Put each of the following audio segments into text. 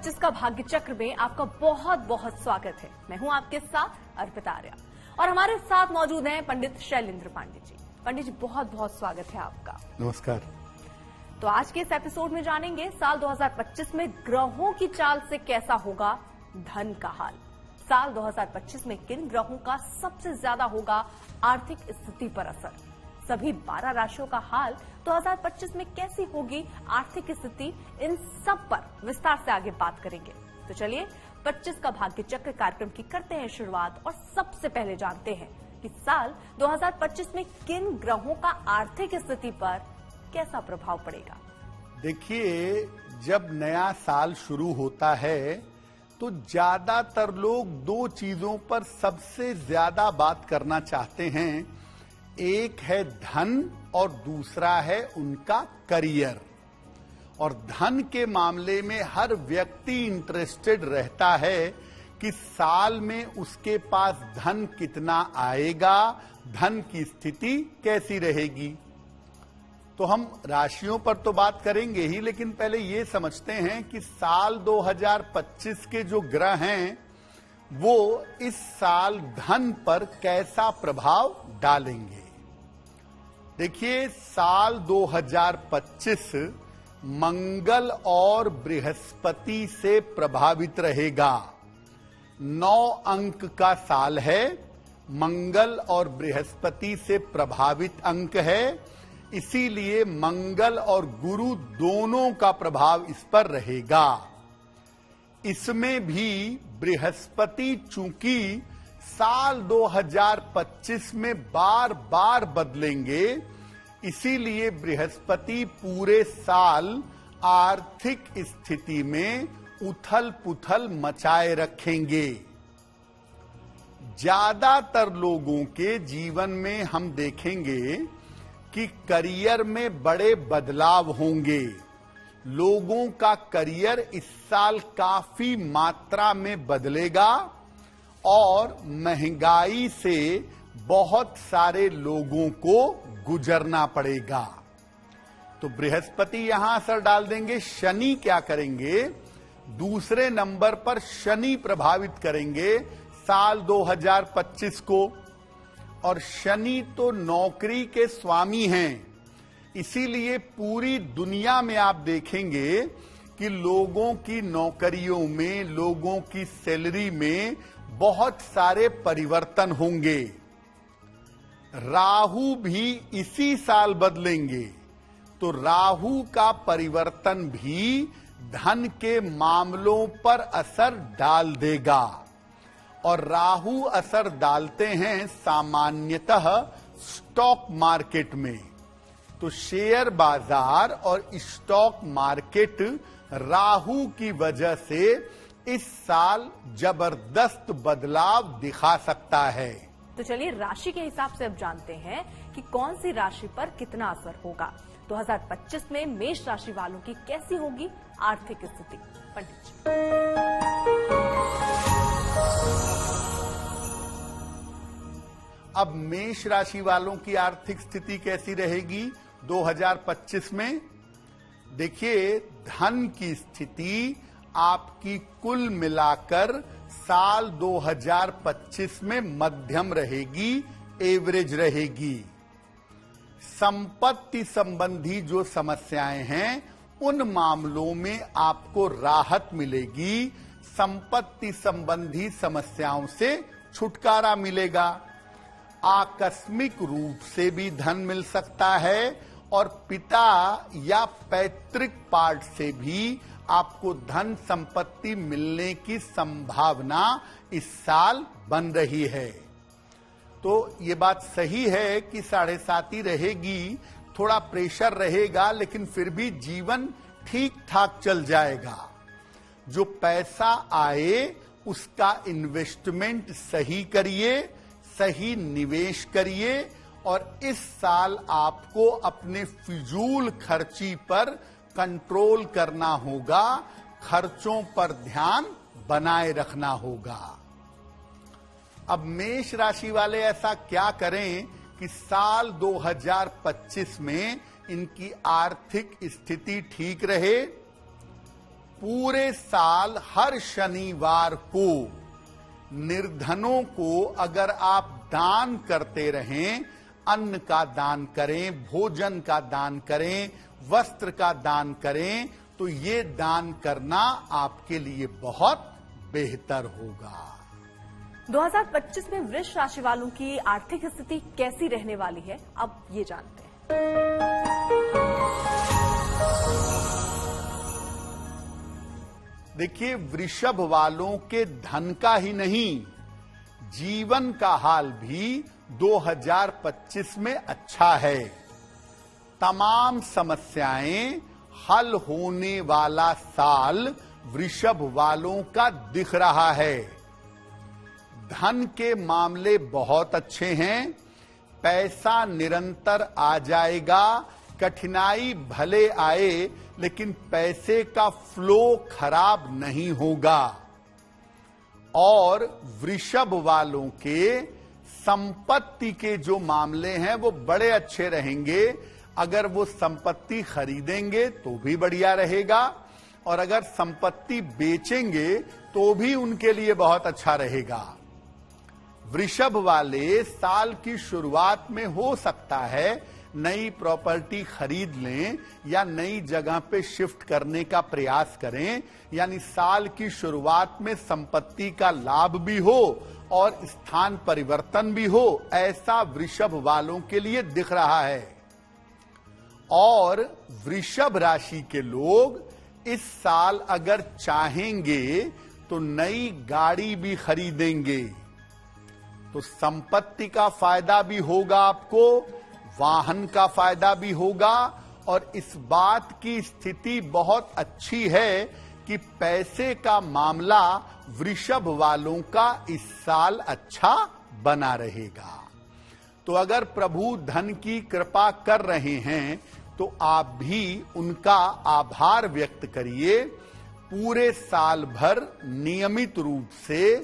2025 का भाग्य चक्र में आपका बहुत बहुत स्वागत है। मैं हूं आपके साथ अर्पिता आर्या और हमारे साथ मौजूद हैं पंडित शैलेंद्र पांडे जी। पंडित जी, बहुत बहुत स्वागत है आपका। नमस्कार। तो आज के इस एपिसोड में जानेंगे साल 2025 में ग्रहों की चाल से कैसा होगा धन का हाल। साल 2025 में किन ग्रहों का सबसे ज्यादा होगा आर्थिक स्थिति पर असर। सभी 12 राशियों का हाल 2025 में कैसी होगी आर्थिक स्थिति, इन सब पर विस्तार से आगे बात करेंगे। तो चलिए 25 का भाग्य चक्र कार्यक्रम की करते हैं शुरुआत और सबसे पहले जानते हैं कि साल 2025 में किन ग्रहों का आर्थिक स्थिति पर कैसा प्रभाव पड़ेगा। देखिए, जब नया साल शुरू होता है तो ज्यादातर लोग दो चीजों पर सबसे ज्यादा बात करना चाहते हैं। एक है धन और दूसरा है उनका करियर। और धन के मामले में हर व्यक्ति इंटरेस्टेड रहता है कि साल में उसके पास धन कितना आएगा, धन की स्थिति कैसी रहेगी। तो हम राशियों पर तो बात करेंगे ही, लेकिन पहले ये समझते हैं कि साल 2025 के जो ग्रह हैं वो इस साल धन पर कैसा प्रभाव डालेंगे। देखिए, साल 2025 मंगल और बृहस्पति से प्रभावित रहेगा। 9 अंक का साल है, मंगल और बृहस्पति से प्रभावित अंक है, इसीलिए मंगल और गुरु दोनों का प्रभाव इस पर रहेगा। इसमें भी बृहस्पति चूंकि साल 2025 में बार बार बदलेंगे, इसीलिए बृहस्पति पूरे साल आर्थिक स्थिति में उथल पुथल मचाए रखेंगे। ज्यादातर लोगों के जीवन में हम देखेंगे कि करियर में बड़े बदलाव होंगे। लोगों का करियर इस साल काफी मात्रा में बदलेगा और महंगाई से बहुत सारे लोगों को गुजरना पड़ेगा। तो बृहस्पति यहां असर डाल देंगे। शनि क्या करेंगे? दूसरे नंबर पर शनि प्रभावित करेंगे साल 2025 को। और शनि तो नौकरी के स्वामी हैं, इसीलिए पूरी दुनिया में आप देखेंगे कि लोगों की नौकरियों में, लोगों की सैलरी में बहुत सारे परिवर्तन होंगे। राहु भी इसी साल बदलेंगे, तो राहु का परिवर्तन भी धन के मामलों पर असर डाल देगा। और राहु असर डालते हैं सामान्यतः स्टॉक मार्केट में। तो शेयर बाजार और स्टॉक मार्केट राहु की वजह से इस साल जबरदस्त बदलाव दिखा सकता है। तो चलिए राशि के हिसाब से अब जानते हैं कि कौन सी राशि पर कितना असर होगा। 2025 में मेष राशि वालों की कैसी होगी आर्थिक स्थिति। पंडित जी, अब मेष राशि वालों की आर्थिक स्थिति कैसी रहेगी 2025 में? देखिए, धन की स्थिति आपकी कुल मिलाकर साल 2025 में मध्यम रहेगी, एवरेज रहेगी। संपत्ति संबंधी जो समस्याएं हैं उन मामलों में आपको राहत मिलेगी। संपत्ति संबंधी समस्याओं से छुटकारा मिलेगा। आकस्मिक रूप से भी धन मिल सकता है और पिता या पैतृक पार्ट से भी आपको धन संपत्ति मिलने की संभावना इस साल बन रही है। तो ये बात सही है कि 7.5 रहेगी, थोड़ा प्रेशर रहेगा, लेकिन फिर भी जीवन ठीक ठाक चल जाएगा। जो पैसा आए उसका इन्वेस्टमेंट सही करिए, सही निवेश करिए। और इस साल आपको अपने फिजूल खर्ची पर कंट्रोल करना होगा, खर्चों पर ध्यान बनाए रखना होगा। अब मेष राशि वाले ऐसा क्या करें कि साल 2025 में इनकी आर्थिक स्थिति ठीक रहे? पूरे साल हर शनिवार को निर्धनों को अगर आप दान करते रहें, अन्न का दान करें, भोजन का दान करें, वस्त्र का दान करें, तो ये दान करना आपके लिए बहुत बेहतर होगा। 2025 में वृष राशि वालों की आर्थिक स्थिति कैसी रहने वाली है, अब ये जानते हैं। देखिए, वृषभ वालों के धन का ही नहीं, जीवन का हाल भी 2025 में अच्छा है। तमाम समस्याएं हल होने वाला साल वृषभ वालों का दिख रहा है। धन के मामले बहुत अच्छे हैं, पैसा निरंतर आ जाएगा। कठिनाई भले आए, लेकिन पैसे का फ्लो खराब नहीं होगा। और वृषभ वालों के संपत्ति के जो मामले हैं वो बड़े अच्छे रहेंगे। अगर वो संपत्ति खरीदेंगे तो भी बढ़िया रहेगा, और अगर संपत्ति बेचेंगे तो भी उनके लिए बहुत अच्छा रहेगा। वृषभ वाले साल की शुरुआत में हो सकता है नई प्रॉपर्टी खरीद लें या नई जगह पे शिफ्ट करने का प्रयास करें, यानी साल की शुरुआत में संपत्ति का लाभ भी हो और स्थान परिवर्तन भी हो, ऐसा वृषभ वालों के लिए दिख रहा है। और वृषभ राशि के लोग इस साल अगर चाहेंगे तो नई गाड़ी भी खरीदेंगे, तो संपत्ति का फायदा भी होगा आपको, वाहन का फायदा भी होगा। और इस बात की स्थिति बहुत अच्छी है कि पैसे का मामला वृषभ वालों का इस साल अच्छा बना रहेगा। तो अगर प्रभु धन की कृपा कर रहे हैं तो आप भी उनका आभार व्यक्त करिए। पूरे साल भर नियमित रूप से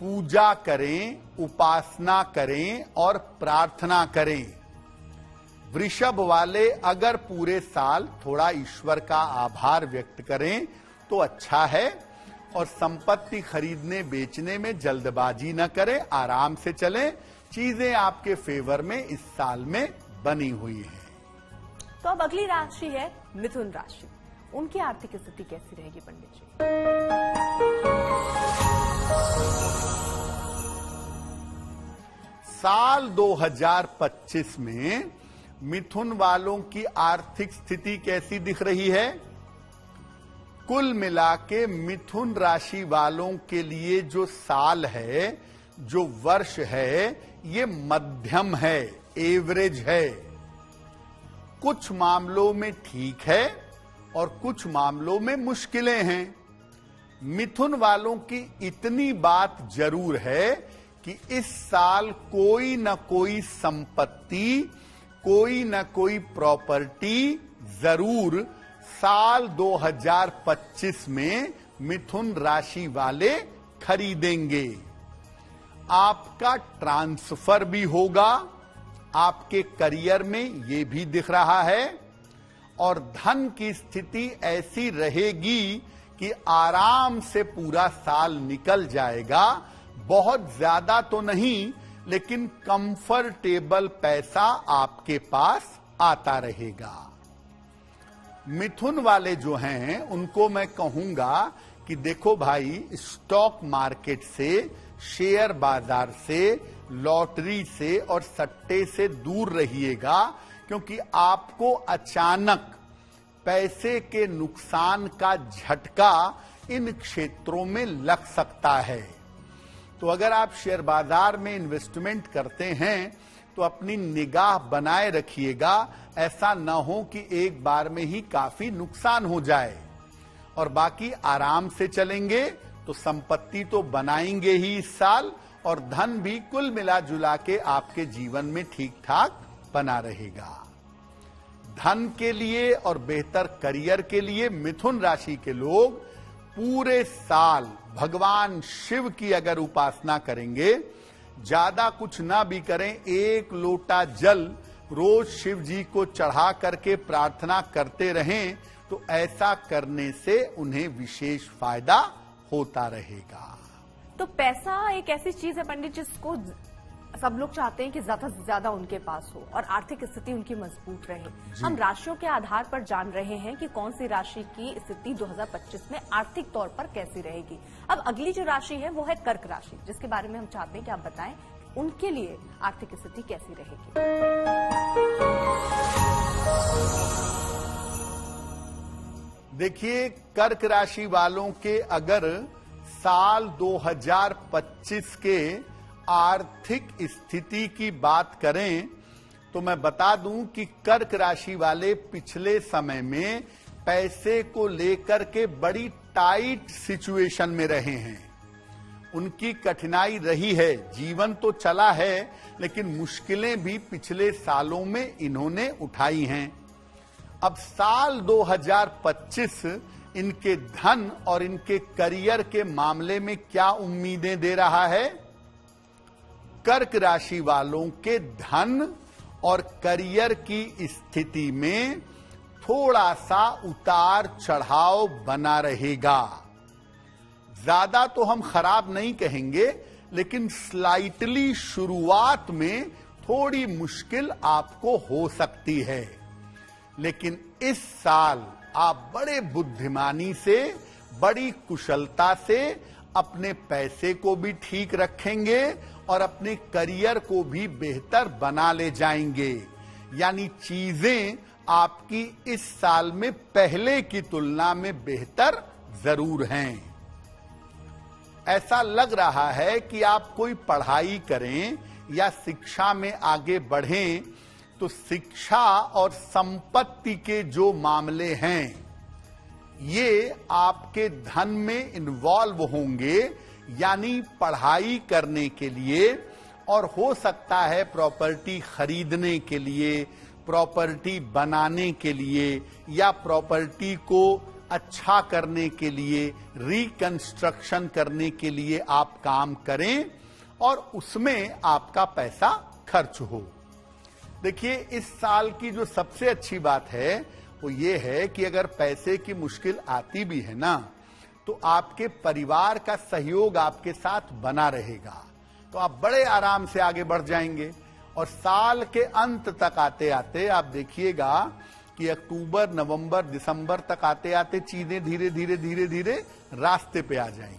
पूजा करें, उपासना करें और प्रार्थना करें। वृषभ वाले अगर पूरे साल थोड़ा ईश्वर का आभार व्यक्त करें तो अच्छा है। और संपत्ति खरीदने बेचने में जल्दबाजी न करें, आराम से चलें। चीजें आपके फेवर में इस साल में बनी हुई हैं। तो अब अगली राशि है मिथुन राशि। उनकी आर्थिक स्थिति कैसी रहेगी पंडित जी? साल 2025 में मिथुन वालों की आर्थिक स्थिति कैसी दिख रही है? कुल मिला के मिथुन राशि वालों के लिए जो साल है, जो वर्ष है, ये मध्यम है, एवरेज है। कुछ मामलों में ठीक है और कुछ मामलों में मुश्किलें हैं। मिथुन वालों की इतनी बात जरूर है कि इस साल कोई न कोई संपत्ति, कोई न कोई प्रॉपर्टी जरूर साल 2025 में मिथुन राशि वाले खरीदेंगे। आपका ट्रांसफर भी होगा, आपके करियर में ये भी दिख रहा है। और धन की स्थिति ऐसी रहेगी कि आराम से पूरा साल निकल जाएगा। बहुत ज्यादा तो नहीं, लेकिन कंफर्टेबल पैसा आपके पास आता रहेगा। मिथुन वाले जो हैं उनको मैं कहूंगा कि देखो भाई, स्टॉक मार्केट से, शेयर बाजार से, लॉटरी से और सट्टे से दूर रहिएगा, क्योंकि आपको अचानक पैसे के नुकसान का झटका इन क्षेत्रों में लग सकता है। तो अगर आप शेयर बाजार में इन्वेस्टमेंट करते हैं तो अपनी निगाह बनाए रखिएगा, ऐसा न हो कि एक बार में ही काफी नुकसान हो जाए। और बाकी आराम से चलेंगे तो संपत्ति तो बनाएंगे ही इस साल, और धन भी कुल मिला जुला के आपके जीवन में ठीक ठाक बना रहेगा। धन के लिए और बेहतर करियर के लिए मिथुन राशि के लोग पूरे साल भगवान शिव की अगर उपासना करेंगे, ज्यादा कुछ ना भी करें, एक लोटा जल रोज शिव जी को चढ़ा करके प्रार्थना करते रहें, तो ऐसा करने से उन्हें विशेष फायदा होता रहेगा। तो पैसा एक ऐसी चीज है पंडित जिसको सब लोग चाहते हैं कि ज्यादा से ज्यादा उनके पास हो और आर्थिक स्थिति उनकी मजबूत रहे। हम राशियों के आधार पर जान रहे हैं कि कौन सी राशि की स्थिति 2025 में आर्थिक तौर पर कैसी रहेगी। अब अगली जो राशि है वो है कर्क राशि, जिसके बारे में हम चाहते हैं कि आप बताएं उनके लिए आर्थिक स्थिति कैसी रहेगी। देखिए, कर्क राशि वालों के अगर साल 2025 के आर्थिक स्थिति की बात करें तो मैं बता दूं कि कर्क राशि वाले पिछले समय में पैसे को लेकर के बड़ी टाइट सिचुएशन में रहे हैं। उनकी कठिनाई रही है, जीवन तो चला है लेकिन मुश्किलें भी पिछले सालों में इन्होंने उठाई हैं। अब साल 2025 इनके धन और इनके करियर के मामले में क्या उम्मीदें दे रहा है? कर्क राशि वालों के धन और करियर की स्थिति में थोड़ा सा उतार चढ़ाव बना रहेगा। ज्यादा तो हम खराब नहीं कहेंगे, लेकिन स्लाइटली शुरुआत में थोड़ी मुश्किल आपको हो सकती है। लेकिन इस साल आप बड़े बुद्धिमानी से, बड़ी कुशलता से अपने पैसे को भी ठीक रखेंगे और अपने करियर को भी बेहतर बना ले जाएंगे। यानी चीजें आपकी इस साल में पहले की तुलना में बेहतर जरूर हैं। ऐसा लग रहा है कि आप कोई पढ़ाई करें या शिक्षा में आगे बढ़ें तो शिक्षा और संपत्ति के जो मामले हैं ये आपके धन में इन्वॉल्व होंगे। यानी पढ़ाई करने के लिए और हो सकता है प्रॉपर्टी खरीदने के लिए, प्रॉपर्टी बनाने के लिए या प्रॉपर्टी को अच्छा करने के लिए, रिकंस्ट्रक्शन करने के लिए आप काम करें और उसमें आपका पैसा खर्च हो। देखिए, इस साल की जो सबसे अच्छी बात है वो ये है कि अगर पैसे की मुश्किल आती भी है ना, तो आपके परिवार का सहयोग आपके साथ बना रहेगा, तो आप बड़े आराम से आगे बढ़ जाएंगे। और साल के अंत तक आते आते आप देखिएगा कि अक्टूबर, नवंबर, दिसंबर तक आते आते चीजें धीरे धीरे धीरे धीरे रास्ते पे आ जाएंगी।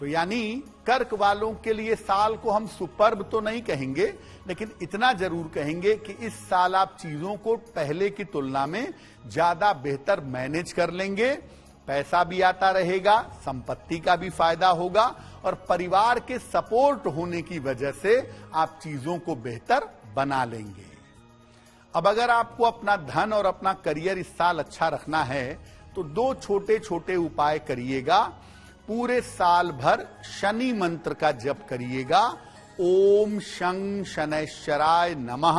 तो यानी कर्क वालों के लिए साल को हम सुपर्ब तो नहीं कहेंगे, लेकिन इतना जरूर कहेंगे कि इस साल आप चीजों को पहले की तुलना में ज्यादा बेहतर मैनेज कर लेंगे। पैसा भी आता रहेगा, संपत्ति का भी फायदा होगा और परिवार के सपोर्ट होने की वजह से आप चीजों को बेहतर बना लेंगे। अब अगर आपको अपना धन और अपना करियर इस साल अच्छा रखना है तो दो छोटे छोटे उपाय करिएगा। पूरे साल भर शनि मंत्र का जप करिएगा। ओम शं शनैश्चराय नमः,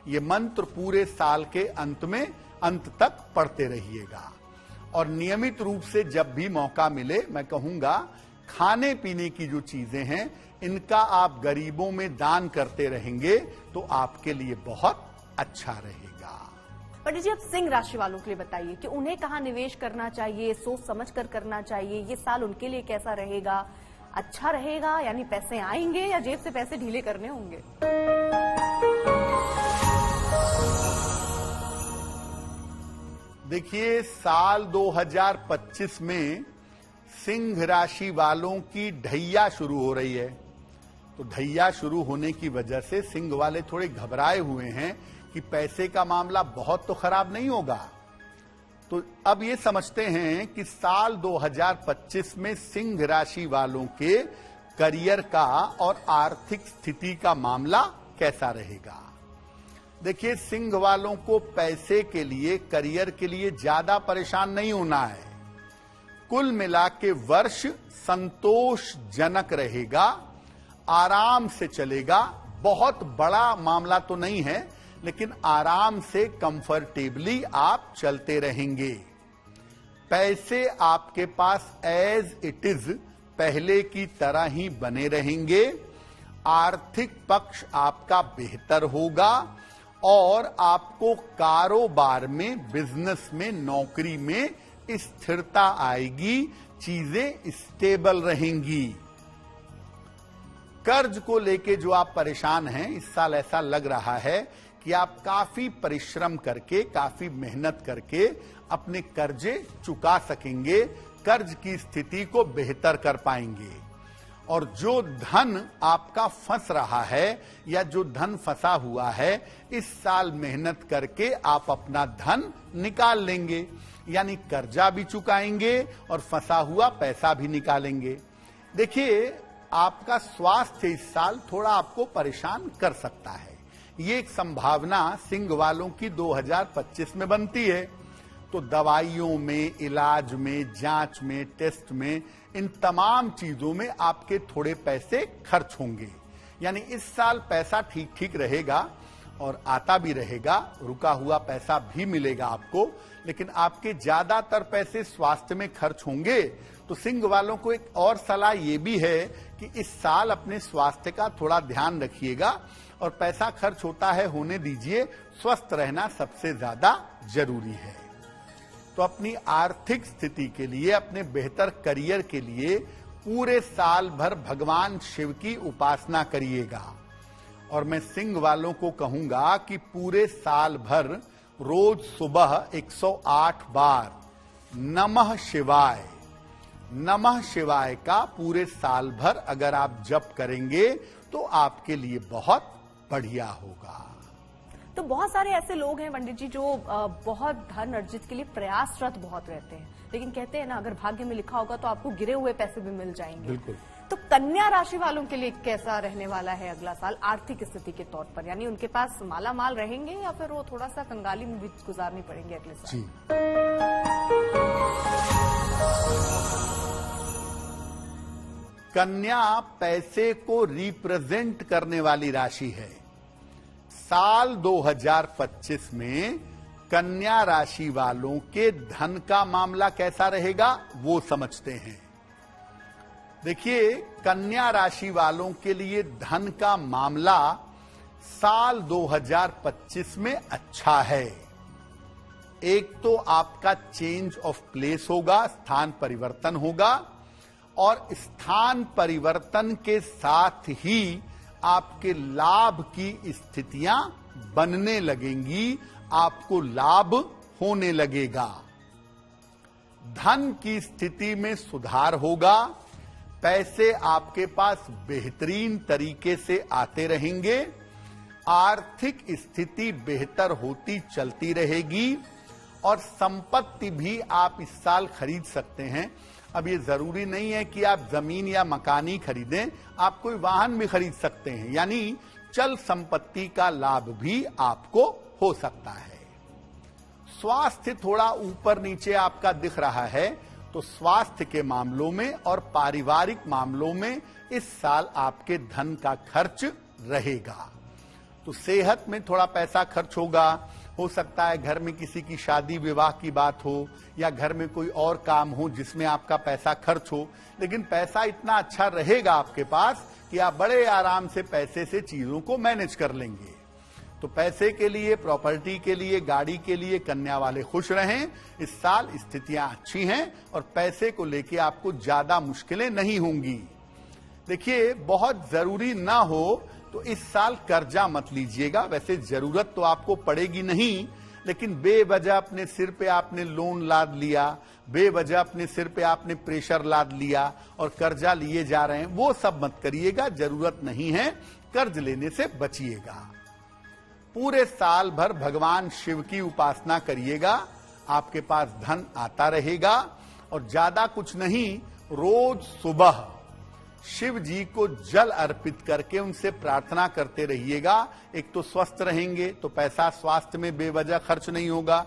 ये मंत्र पूरे साल के अंत तक पढ़ते रहिएगा। और नियमित रूप से जब भी मौका मिले, मैं कहूंगा खाने पीने की जो चीजें हैं इनका आप गरीबों में दान करते रहेंगे तो आपके लिए बहुत अच्छा रहेगा। पंडित जी, अब सिंह राशि वालों के लिए बताइए कि उन्हें कहाँ निवेश करना चाहिए, सोच समझ कर करना चाहिए। ये साल उनके लिए कैसा रहेगा? अच्छा रहेगा यानी पैसे आएंगे या जेब से पैसे ढीले करने होंगे? देखिए, साल 2025 में सिंह राशि वालों की ढैया शुरू हो रही है। तो ढैया शुरू होने की वजह से सिंह वाले थोड़े घबराए हुए हैं कि पैसे का मामला बहुत तो खराब नहीं होगा। तो अब ये समझते हैं कि साल 2025 में सिंह राशि वालों के करियर का और आर्थिक स्थिति का मामला कैसा रहेगा। देखिए, सिंह वालों को पैसे के लिए, करियर के लिए ज्यादा परेशान नहीं होना है। कुल मिला के वर्ष संतोषजनक रहेगा, आराम से चलेगा। बहुत बड़ा मामला तो नहीं है, लेकिन आराम से कंफर्टेबली आप चलते रहेंगे। पैसे आपके पास एज इट इज पहले की तरह ही बने रहेंगे। आर्थिक पक्ष आपका बेहतर होगा और आपको कारोबार में, बिजनेस में, नौकरी में स्थिरता आएगी, चीजें स्टेबल रहेंगी। कर्ज को लेके जो आप परेशान हैं, इस साल ऐसा लग रहा है कि आप काफी परिश्रम करके, काफी मेहनत करके अपने कर्जे चुका सकेंगे, कर्ज की स्थिति को बेहतर कर पाएंगे। और जो धन आपका फंस रहा है या जो धन फंसा हुआ है, इस साल मेहनत करके आप अपना धन निकाल लेंगे, यानी कर्जा भी चुकाएंगे और फंसा हुआ पैसा भी निकालेंगे। देखिए, आपका स्वास्थ्य इस साल थोड़ा आपको परेशान कर सकता है। ये एक संभावना सिंह वालों की 2025 में बनती है। तो दवाइयों में, इलाज में, जांच में, टेस्ट में, इन तमाम चीजों में आपके थोड़े पैसे खर्च होंगे। यानी इस साल पैसा ठीक ठीक रहेगा और आता भी रहेगा, रुका हुआ पैसा भी मिलेगा आपको, लेकिन आपके ज्यादातर पैसे स्वास्थ्य में खर्च होंगे। तो सिंह वालों को एक और सलाह ये भी है कि इस साल अपने स्वास्थ्य का थोड़ा ध्यान रखिएगा और पैसा खर्च होता है होने दीजिए, स्वस्थ रहना सबसे ज्यादा जरूरी है। तो अपनी आर्थिक स्थिति के लिए, अपने बेहतर करियर के लिए पूरे साल भर भगवान शिव की उपासना करिएगा। और मैं सिंह वालों को कहूंगा कि पूरे साल भर रोज सुबह 108 बार नमः शिवाय, नमः शिवाय का पूरे साल भर अगर आप जप करेंगे तो आपके लिए बहुत बढ़िया होगा। तो बहुत सारे ऐसे लोग हैं पंडित जी जो बहुत धन अर्जित के लिए प्रयासरत बहुत रहते हैं, लेकिन कहते हैं ना, अगर भाग्य में लिखा होगा तो आपको गिरे हुए पैसे भी मिल जाएंगे। बिल्कुल। तो कन्या राशि वालों के लिए कैसा रहने वाला है अगला साल आर्थिक स्थिति के तौर पर? यानी उनके पास माला माल रहेंगे या फिर वो थोड़ा सा कंगाली में भी गुजारनी पड़ेंगे अगले साल? जी, कन्या पैसे को रिप्रेजेंट करने वाली राशि है। साल 2025 में कन्या राशि वालों के धन का मामला कैसा रहेगा वो समझते हैं। देखिए, कन्या राशि वालों के लिए धन का मामला साल 2025 में अच्छा है। एक तो आपका चेंज ऑफ प्लेस होगा, स्थान परिवर्तन होगा, और स्थान परिवर्तन के साथ ही आपके लाभ की स्थितियां बनने लगेंगी, आपको लाभ होने लगेगा। धन की स्थिति में सुधार होगा, पैसे आपके पास बेहतरीन तरीके से आते रहेंगे, आर्थिक स्थिति बेहतर होती चलती रहेगी और संपत्ति भी आप इस साल खरीद सकते हैं। अब ये जरूरी नहीं है कि आप जमीन या मकान ही खरीदें, आप कोई वाहन भी खरीद सकते हैं, यानी चल संपत्ति का लाभ भी आपको हो सकता है। स्वास्थ्य थोड़ा ऊपर नीचे आपका दिख रहा है, तो स्वास्थ्य के मामलों में और पारिवारिक मामलों में इस साल आपके धन का खर्च रहेगा। तो सेहत में थोड़ा पैसा खर्च होगा, हो सकता है घर में किसी की शादी विवाह की बात हो या घर में कोई और काम हो जिसमें आपका पैसा खर्च हो, लेकिन पैसा इतना अच्छा रहेगा आपके पास कि आप बड़े आराम से पैसे से चीजों को मैनेज कर लेंगे। तो पैसे के लिए, प्रॉपर्टी के लिए, गाड़ी के लिए कन्या वाले खुश रहें। इस साल स्थितियां अच्छी हैं और पैसे को लेके आपको ज्यादा मुश्किलें नहीं होंगी। देखिए, बहुत जरूरी ना हो तो इस साल कर्जा मत लीजिएगा। वैसे जरूरत तो आपको पड़ेगी नहीं, लेकिन बेवजह अपने सिर पे आपने लोन लाद लिया, बेवजह अपने सिर पे आपने प्रेशर लाद लिया और कर्जा लिए जा रहे हैं, वो सब मत करिएगा। जरूरत नहीं है, कर्ज लेने से बचिएगा। पूरे साल भर भगवान शिव की उपासना करिएगा, आपके पास धन आता रहेगा। और ज्यादा कुछ नहीं, रोज सुबह शिव जी को जल अर्पित करके उनसे प्रार्थना करते रहिएगा। एक तो स्वस्थ रहेंगे तो पैसा स्वास्थ्य में बेवजह खर्च नहीं होगा,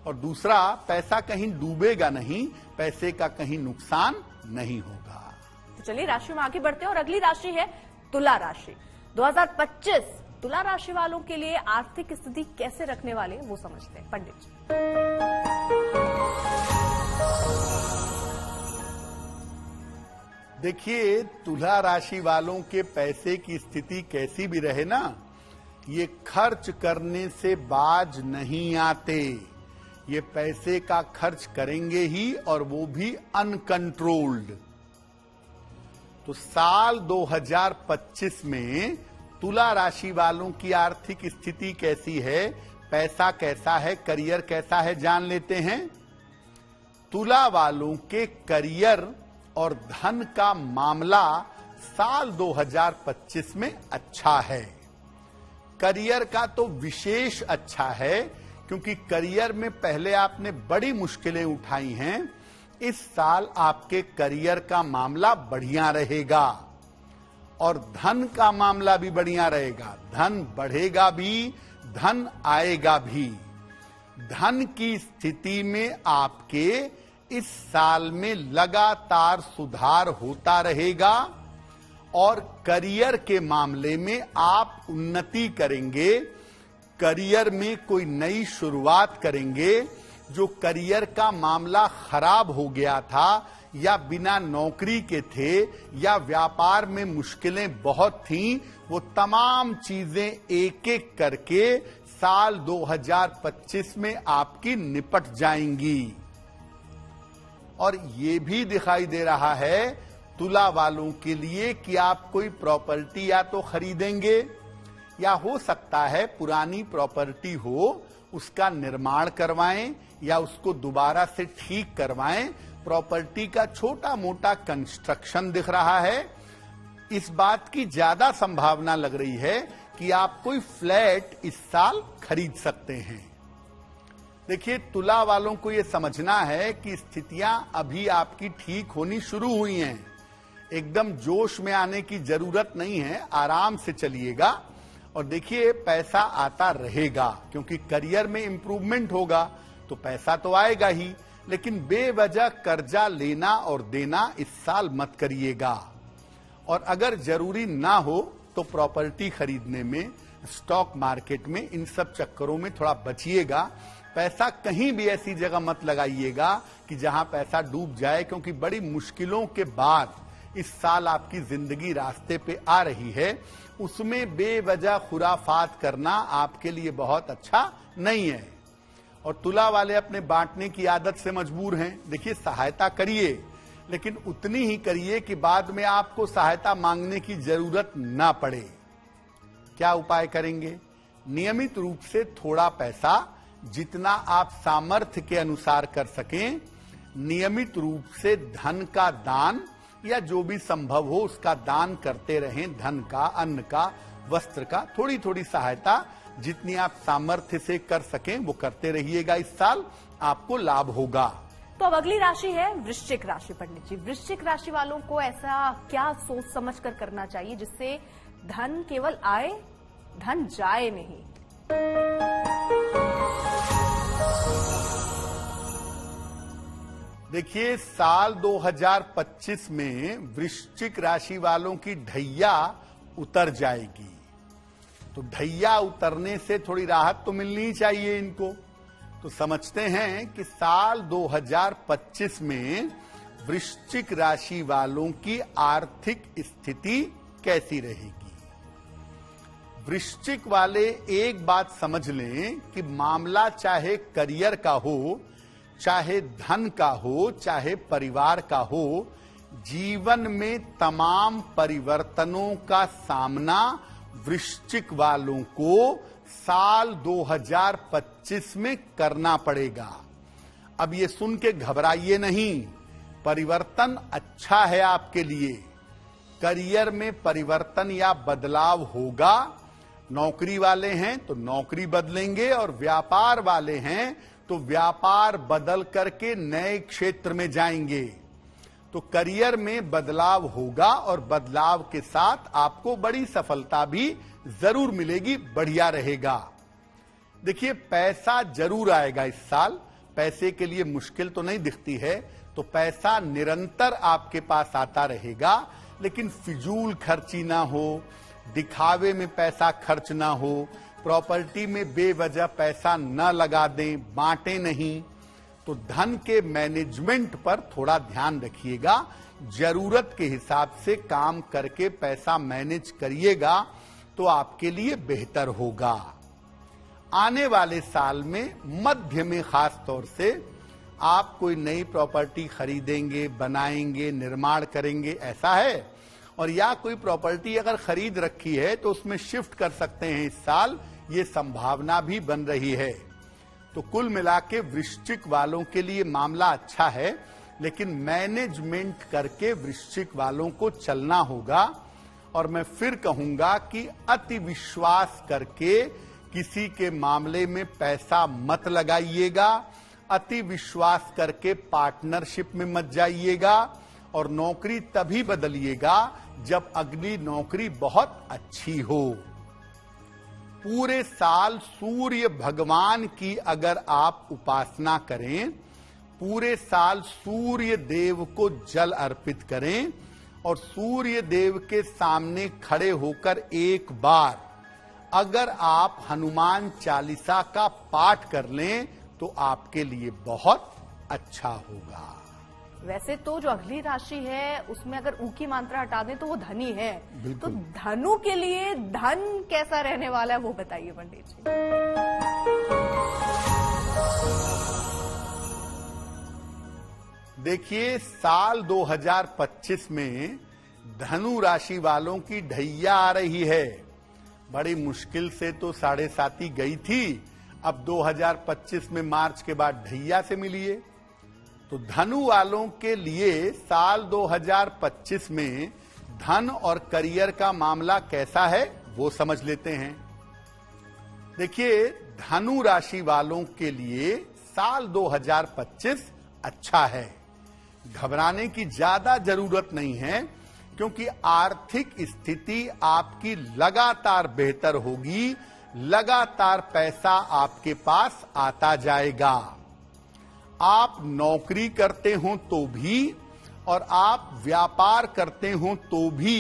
और दूसरा पैसा कहीं डूबेगा नहीं, पैसे का कहीं नुकसान नहीं होगा। तो चलिए राशि में आगे बढ़ते हैं और अगली राशि है तुला राशि। 2025 तुला राशि वालों के लिए आर्थिक स्थिति कैसे रखने वाले वो समझते हैं पंडित जी। देखिए, तुला राशि वालों के पैसे की स्थिति कैसी भी रहे ना, ये खर्च करने से बाज नहीं आते। ये पैसे का खर्च करेंगे ही, और वो भी अनकंट्रोल्ड। तो साल 2025 में तुला राशि वालों की आर्थिक स्थिति कैसी है, पैसा कैसा है, करियर कैसा है, जान लेते हैं। तुला वालों के करियर और धन का मामला साल 2025 में अच्छा है। करियर का तो विशेष अच्छा है, क्योंकि करियर में पहले आपने बड़ी मुश्किलें उठाई हैं। इस साल आपके करियर का मामला बढ़िया रहेगा, और धन का मामला भी बढ़िया रहेगा। धन बढ़ेगा भी, धन आएगा भी। धन की स्थिति में आपके इस साल में लगातार सुधार होता रहेगा, और करियर के मामले में आप उन्नति करेंगे। करियर में कोई नई शुरुआत करेंगे। जो करियर का मामला खराब हो गया था, या बिना नौकरी के थे, या व्यापार में मुश्किलें बहुत थीं, वो तमाम चीजें एक एक करके साल 2025 में आपकी निपट जाएंगी। और ये भी दिखाई दे रहा है तुला वालों के लिए कि आप कोई प्रॉपर्टी या तो खरीदेंगे, या हो सकता है पुरानी प्रॉपर्टी हो उसका निर्माण करवाएं, या उसको दोबारा से ठीक करवाएं। प्रॉपर्टी का छोटा मोटा कंस्ट्रक्शन दिख रहा है। इस बात की ज्यादा संभावना लग रही है कि आप कोई फ्लैट इस साल खरीद सकते हैं। देखिए, तुला वालों को यह समझना है कि स्थितियां अभी आपकी ठीक होनी शुरू हुई हैं। एकदम जोश में आने की जरूरत नहीं है, आराम से चलिएगा। और देखिए, पैसा आता रहेगा, क्योंकि करियर में इंप्रूवमेंट होगा तो पैसा तो आएगा ही। लेकिन बेवजह कर्जा लेना और देना इस साल मत करिएगा। और अगर जरूरी ना हो तो प्रॉपर्टी खरीदने में, स्टॉक मार्केट में, इन सब चक्करों में थोड़ा बचिएगा। पैसा कहीं भी ऐसी जगह मत लगाइएगा कि जहां पैसा डूब जाए, क्योंकि बड़ी मुश्किलों के बाद इस साल आपकी जिंदगी रास्ते पे आ रही है। उसमें बेवजह खुराफात करना आपके लिए बहुत अच्छा नहीं है। और तुला वाले अपने बांटने की आदत से मजबूर हैं। देखिए, सहायता करिए, लेकिन उतनी ही करिए कि बाद में आपको सहायता मांगने की जरूरत ना पड़े। क्या उपाय करेंगे? नियमित रूप से थोड़ा पैसा, जितना आप सामर्थ्य के अनुसार कर सकें, नियमित रूप से धन का दान, या जो भी संभव हो उसका दान करते रहें। धन का, अन्न का, वस्त्र का, थोड़ी थोड़ी सहायता जितनी आप सामर्थ्य से कर सकें वो करते रहिएगा। इस साल आपको लाभ होगा। तो अब अगली राशि है वृश्चिक राशि। पंडित जी, वृश्चिक राशि वालों को ऐसा क्या सोच समझ कर करना चाहिए जिससे धन केवल आए, धन जाए नहीं? देखिए, साल 2025 में वृश्चिक राशि वालों की ढैया उतर जाएगी। तो ढैया उतरने से थोड़ी राहत तो मिलनी चाहिए इनको। तो समझते हैं कि साल 2025 में वृश्चिक राशि वालों की आर्थिक स्थिति कैसी रहेगी। वृश्चिक वाले एक बात समझ लें कि मामला चाहे करियर का हो, चाहे धन का हो, चाहे परिवार का हो, जीवन में तमाम परिवर्तनों का सामना वृश्चिक वालों को साल 2025 में करना पड़ेगा। अब ये सुन के घबराइए नहीं, परिवर्तन अच्छा है आपके लिए। करियर में परिवर्तन या बदलाव होगा। नौकरी वाले हैं तो नौकरी बदलेंगे, और व्यापार वाले हैं तो व्यापार बदल करके नए क्षेत्र में जाएंगे। तो करियर में बदलाव होगा, और बदलाव के साथ आपको बड़ी सफलता भी जरूर मिलेगी, बढ़िया रहेगा। देखिए, पैसा जरूर आएगा इस साल। पैसे के लिए मुश्किल तो नहीं दिखती है। तो पैसा निरंतर आपके पास आता रहेगा, लेकिन फिजूल खर्ची ना हो, दिखावे में पैसा खर्च ना हो, प्रॉपर्टी में बेवजह पैसा न लगा दें, बांटे नहीं। तो धन के मैनेजमेंट पर थोड़ा ध्यान रखिएगा। जरूरत के हिसाब से काम करके पैसा मैनेज करिएगा तो आपके लिए बेहतर होगा। आने वाले साल में मध्य में खास तौर से आप कोई नई प्रॉपर्टी खरीदेंगे, बनाएंगे, निर्माण करेंगे, ऐसा है। और या कोई प्रॉपर्टी अगर खरीद रखी है तो उसमें शिफ्ट कर सकते हैं इस साल, ये संभावना भी बन रही है। तो कुल मिला के वृश्चिक वालों के लिए मामला अच्छा है, लेकिन मैनेजमेंट करके वृश्चिक वालों को चलना होगा। और मैं फिर कहूंगा कि अति विश्वास करके किसी के मामले में पैसा मत लगाइएगा, अति विश्वास करके पार्टनरशिप में मत जाइएगा, और नौकरी तभी बदलिएगा जब अगली नौकरी बहुत अच्छी हो। पूरे साल सूर्य भगवान की अगर आप उपासना करें, पूरे साल सूर्य देव को जल अर्पित करें और सूर्य देव के सामने खड़े होकर एक बार अगर आप हनुमान चालीसा का पाठ कर लें तो आपके लिए बहुत अच्छा होगा। वैसे तो जो अगली राशि है उसमें अगर ऊ की मात्रा हटा दें तो वो धनी है, तो धनु के लिए धन कैसा रहने वाला है वो बताइए पंडित जी। देखिए, साल 2025 में धनु राशि वालों की ढैया आ रही है। बड़ी मुश्किल से तो 7.5 गई थी, अब 2025 में मार्च के बाद ढैया से मिली है। तो धनु वालों के लिए साल 2025 में धन और करियर का मामला कैसा है वो समझ लेते हैं। देखिए, धनु राशि वालों के लिए साल 2025 अच्छा है, घबराने की ज्यादा जरूरत नहीं है, क्योंकि आर्थिक स्थिति आपकी लगातार बेहतर होगी, लगातार पैसा आपके पास आता जाएगा। आप नौकरी करते हो तो भी और आप व्यापार करते हो तो भी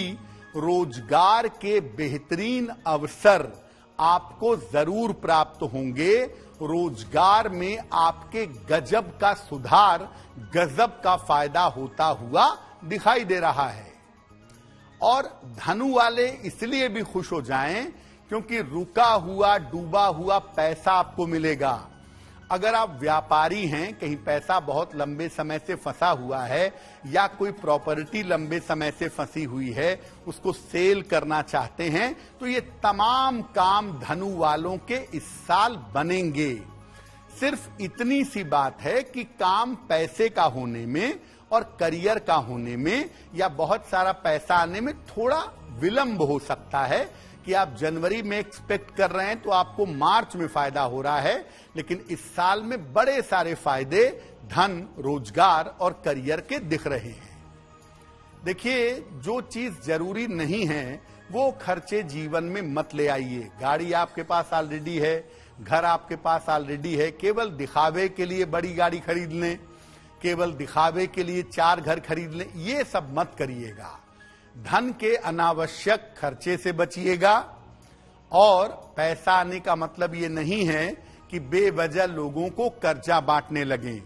रोजगार के बेहतरीन अवसर आपको जरूर प्राप्त होंगे। रोजगार में आपके गजब का सुधार, गजब का फायदा होता हुआ दिखाई दे रहा है। और धनु वाले इसलिए भी खुश हो जाएं क्योंकि रुका हुआ, डूबा हुआ पैसा आपको मिलेगा। अगर आप व्यापारी हैं, कहीं पैसा बहुत लंबे समय से फंसा हुआ है या कोई प्रॉपर्टी लंबे समय से फंसी हुई है, उसको सेल करना चाहते हैं, तो ये तमाम काम धनु वालों के इस साल बनेंगे। सिर्फ इतनी सी बात है कि काम पैसे का होने में और करियर का होने में या बहुत सारा पैसा आने में थोड़ा विलंब हो सकता है कि आप जनवरी में एक्सपेक्ट कर रहे हैं तो आपको मार्च में फायदा हो रहा है, लेकिन इस साल में बड़े सारे फायदे धन, रोजगार और करियर के दिख रहे हैं। देखिए, जो चीज जरूरी नहीं है वो खर्चे जीवन में मत ले आइए। गाड़ी आपके पास ऑलरेडी है, घर आपके पास ऑलरेडी है, केवल दिखावे के लिए बड़ी गाड़ी खरीद लें, केवल दिखावे के लिए 4 घर खरीद लें, ये सब मत करिएगा। धन के अनावश्यक खर्चे से बचिएगा। और पैसा आने का मतलब ये नहीं है कि बेवजह लोगों को कर्जा बांटने लगें।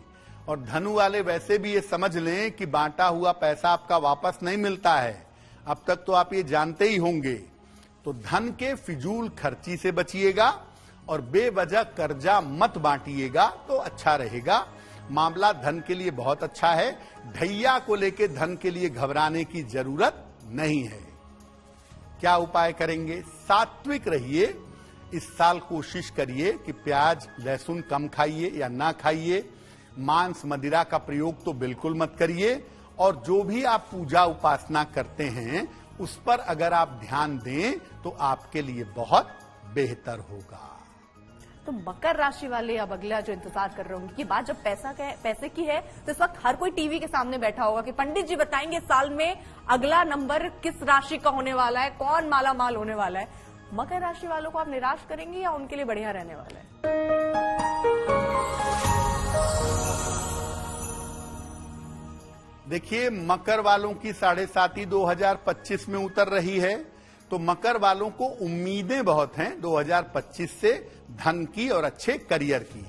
और धनु वाले वैसे भी ये समझ लें कि बांटा हुआ पैसा आपका वापस नहीं मिलता है, अब तक तो आप ये जानते ही होंगे। तो धन के फिजूल खर्ची से बचिएगा और बेवजह कर्जा मत बांटिएगा तो अच्छा रहेगा। मामला धन के लिए बहुत अच्छा है। ढैया को लेके धन के लिए घबराने की जरूरत नहीं है। क्या उपाय करेंगे? सात्विक रहिए। इस साल कोशिश करिए कि प्याज, लहसुन कम खाइए या ना खाइए। मांस, मदिरा का प्रयोग तो बिल्कुल मत करिए। और जो भी आप पूजा उपासना करते हैं उस पर अगर आप ध्यान दें तो आपके लिए बहुत बेहतर होगा। तो मकर राशि वाले अब अगला जो इंतजार कर रहे होंगे कि बात जब पैसे की है तो इस वक्त हर कोई टीवी के सामने बैठा होगा कि पंडित जी बताएंगे साल में अगला नंबर किस राशि का होने वाला है, कौन माला माल होने वाला है। मकर राशि वालों को आप निराश करेंगे या उनके लिए बढ़िया रहने वाला है? देखिए, मकर वालों की 7.5 2025 में उतर रही है, तो मकर वालों को उम्मीदें बहुत हैं 2025 से, धन की और अच्छे करियर की।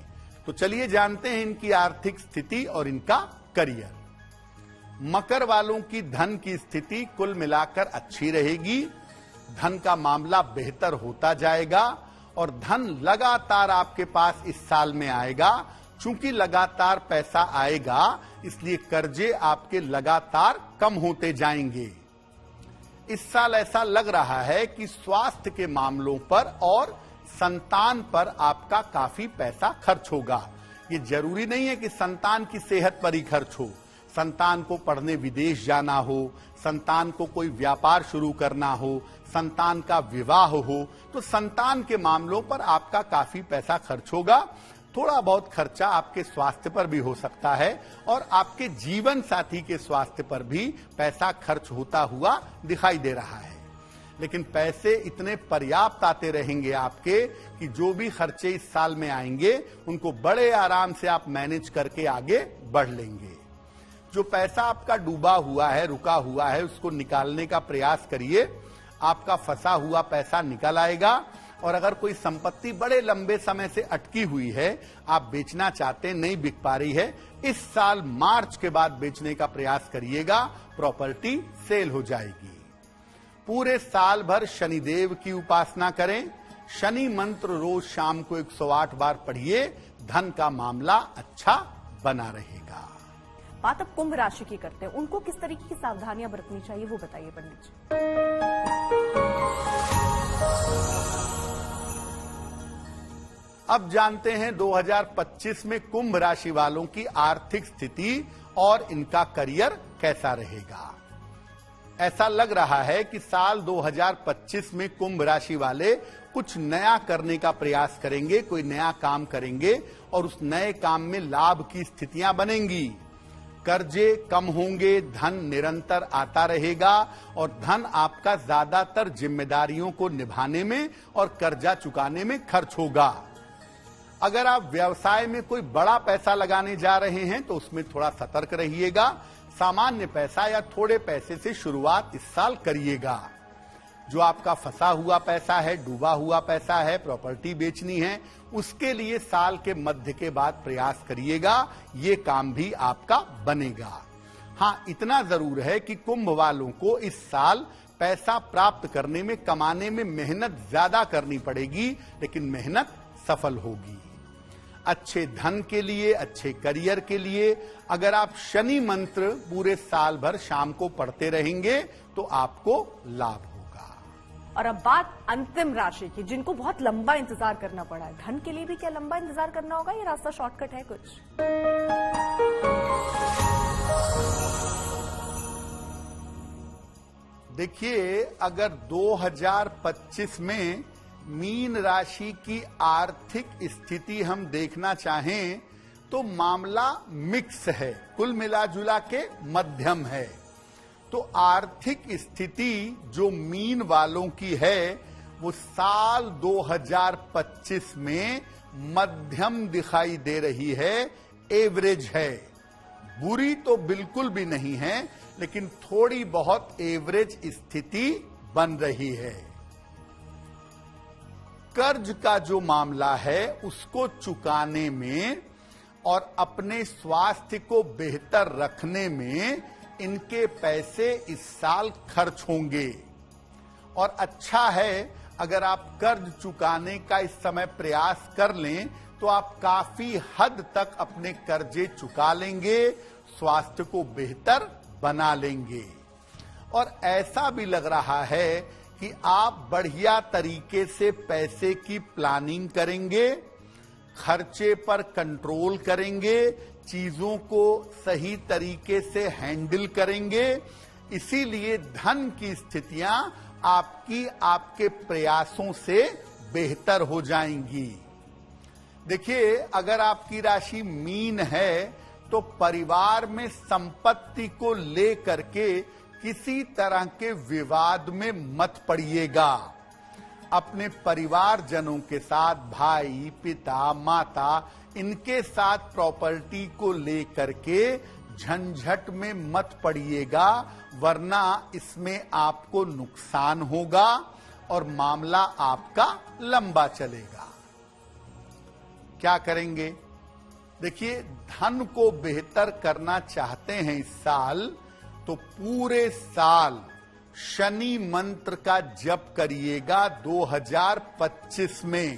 तो चलिए जानते हैं इनकी आर्थिक स्थिति और इनका करियर। मकर वालों की धन की स्थिति कुल मिलाकर अच्छी रहेगी। धन का मामला बेहतर होता जाएगा और धन लगातार आपके पास इस साल में आएगा। चूंकि लगातार पैसा आएगा, इसलिए कर्जे आपके लगातार कम होते जाएंगे। इस साल ऐसा लग रहा है कि स्वास्थ्य के मामलों पर और संतान पर आपका काफी पैसा खर्च होगा। ये जरूरी नहीं है कि संतान की सेहत पर ही खर्च हो। संतान को पढ़ने विदेश जाना हो, संतान को कोई व्यापार शुरू करना हो, संतान का विवाह हो, तो संतान के मामलों पर आपका काफी पैसा खर्च होगा। थोड़ा बहुत खर्चा आपके स्वास्थ्य पर भी हो सकता है और आपके जीवन साथी के स्वास्थ्य पर भी पैसा खर्च होता हुआ दिखाई दे रहा है। लेकिन पैसे इतने पर्याप्त आते रहेंगे आपके कि जो भी खर्चे इस साल में आएंगे उनको बड़े आराम से आप मैनेज करके आगे बढ़ लेंगे। जो पैसा आपका डूबा हुआ है, रुका हुआ है, उसको निकालने का प्रयास करिए। आपका फंसा हुआ पैसा निकल आएगा। और अगर कोई संपत्ति बड़े लंबे समय से अटकी हुई है, आप बेचना चाहते हैं, नहीं बिक पा रही है, इस साल मार्च के बाद बेचने का प्रयास करिएगा, प्रॉपर्टी सेल हो जाएगी। पूरे साल भर शनिदेव की उपासना करें। शनि मंत्र रोज शाम को 108 बार पढ़िए। धन का मामला अच्छा बना रहेगा। बात अब कुंभ राशि की करते हैं, उनको किस तरीके की सावधानियां बरतनी चाहिए वो बताइए पंडित जी। अब जानते हैं 2025 में कुंभ राशि वालों की आर्थिक स्थिति और इनका करियर कैसा रहेगा। ऐसा लग रहा है कि साल 2025 में कुंभ राशि वाले कुछ नया करने का प्रयास करेंगे, कोई नया काम करेंगे और उस नए काम में लाभ की स्थितियां बनेंगी। कर्जे कम होंगे, धन निरंतर आता रहेगा और धन आपका ज्यादातर जिम्मेदारियों को निभाने में और कर्जा चुकाने में खर्च होगा। अगर आप व्यवसाय में कोई बड़ा पैसा लगाने जा रहे हैं तो उसमें थोड़ा सतर्क रहिएगा। सामान्य पैसा या थोड़े पैसे से शुरुआत इस साल करिएगा। जो आपका फंसा हुआ पैसा है, डूबा हुआ पैसा है, प्रॉपर्टी बेचनी है, उसके लिए साल के मध्य के बाद प्रयास करिएगा। ये काम भी आपका बनेगा। हाँ, इतना जरूर है कि कुंभ वालों को इस साल पैसा प्राप्त करने में, कमाने में मेहनत ज्यादा करनी पड़ेगी, लेकिन मेहनत सफल होगी। अच्छे धन के लिए, अच्छे करियर के लिए अगर आप शनि मंत्र पूरे साल भर शाम को पढ़ते रहेंगे तो आपको लाभ होगा। और अब बात अंतिम राशि की, जिनको बहुत लंबा इंतजार करना पड़ा है। धन के लिए भी क्या लंबा इंतजार करना होगा? ये रास्ता शॉर्टकट है कुछ? देखिए, अगर 2025 में मीन राशि की आर्थिक स्थिति हम देखना चाहें तो मामला मिक्स है, कुल मिला जुला के मध्यम है। तो आर्थिक स्थिति जो मीन वालों की है वो साल 2025 में मध्यम दिखाई दे रही है, एवरेज है। बुरी तो बिल्कुल भी नहीं है, लेकिन थोड़ी बहुत एवरेज स्थिति बन रही है। कर्ज का जो मामला है उसको चुकाने में और अपने स्वास्थ्य को बेहतर रखने में इनके पैसे इस साल खर्च होंगे। और अच्छा है अगर आप कर्ज चुकाने का इस समय प्रयास कर लें तो आप काफी हद तक अपने कर्जे चुका लेंगे, स्वास्थ्य को बेहतर बना लेंगे। और ऐसा भी लग रहा है कि आप बढ़िया तरीके से पैसे की प्लानिंग करेंगे, खर्चे पर कंट्रोल करेंगे, चीजों को सही तरीके से हैंडल करेंगे। इसीलिए धन की स्थितियां आपकी आपके प्रयासों से बेहतर हो जाएंगी। देखिए, अगर आपकी राशि मीन है तो परिवार में संपत्ति को लेकर के किसी तरह के विवाद में मत पड़िएगा। अपने परिवारजनों के साथ, भाई, पिता, माता, इनके साथ प्रॉपर्टी को लेकर के झंझट में मत पड़िएगा, वरना इसमें आपको नुकसान होगा और मामला आपका लंबा चलेगा। क्या करेंगे? देखिए, धन को बेहतर करना चाहते हैं इस साल तो पूरे साल शनि मंत्र का जप करिएगा 2025 में,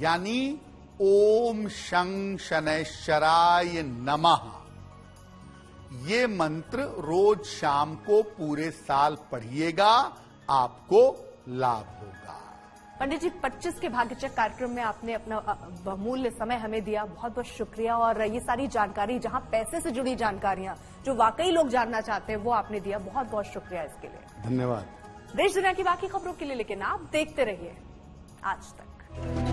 यानी ओम शं शनैश्चराय नमः। ये मंत्र रोज शाम को पूरे साल पढ़िएगा, आपको लाभ होगा। पंडित जी, 25 के भाग्यचक्र कार्यक्रम में आपने अपना बहुमूल्य समय हमें दिया, बहुत बहुत शुक्रिया। और ये सारी जानकारी, जहां पैसे से जुड़ी जानकारियां जो वाकई लोग जानना चाहते हैं, वो आपने दिया, बहुत बहुत शुक्रिया इसके लिए। धन्यवाद। देश दुनिया की बाकी खबरों के लिए लेकिन आप देखते रहिए आज तक।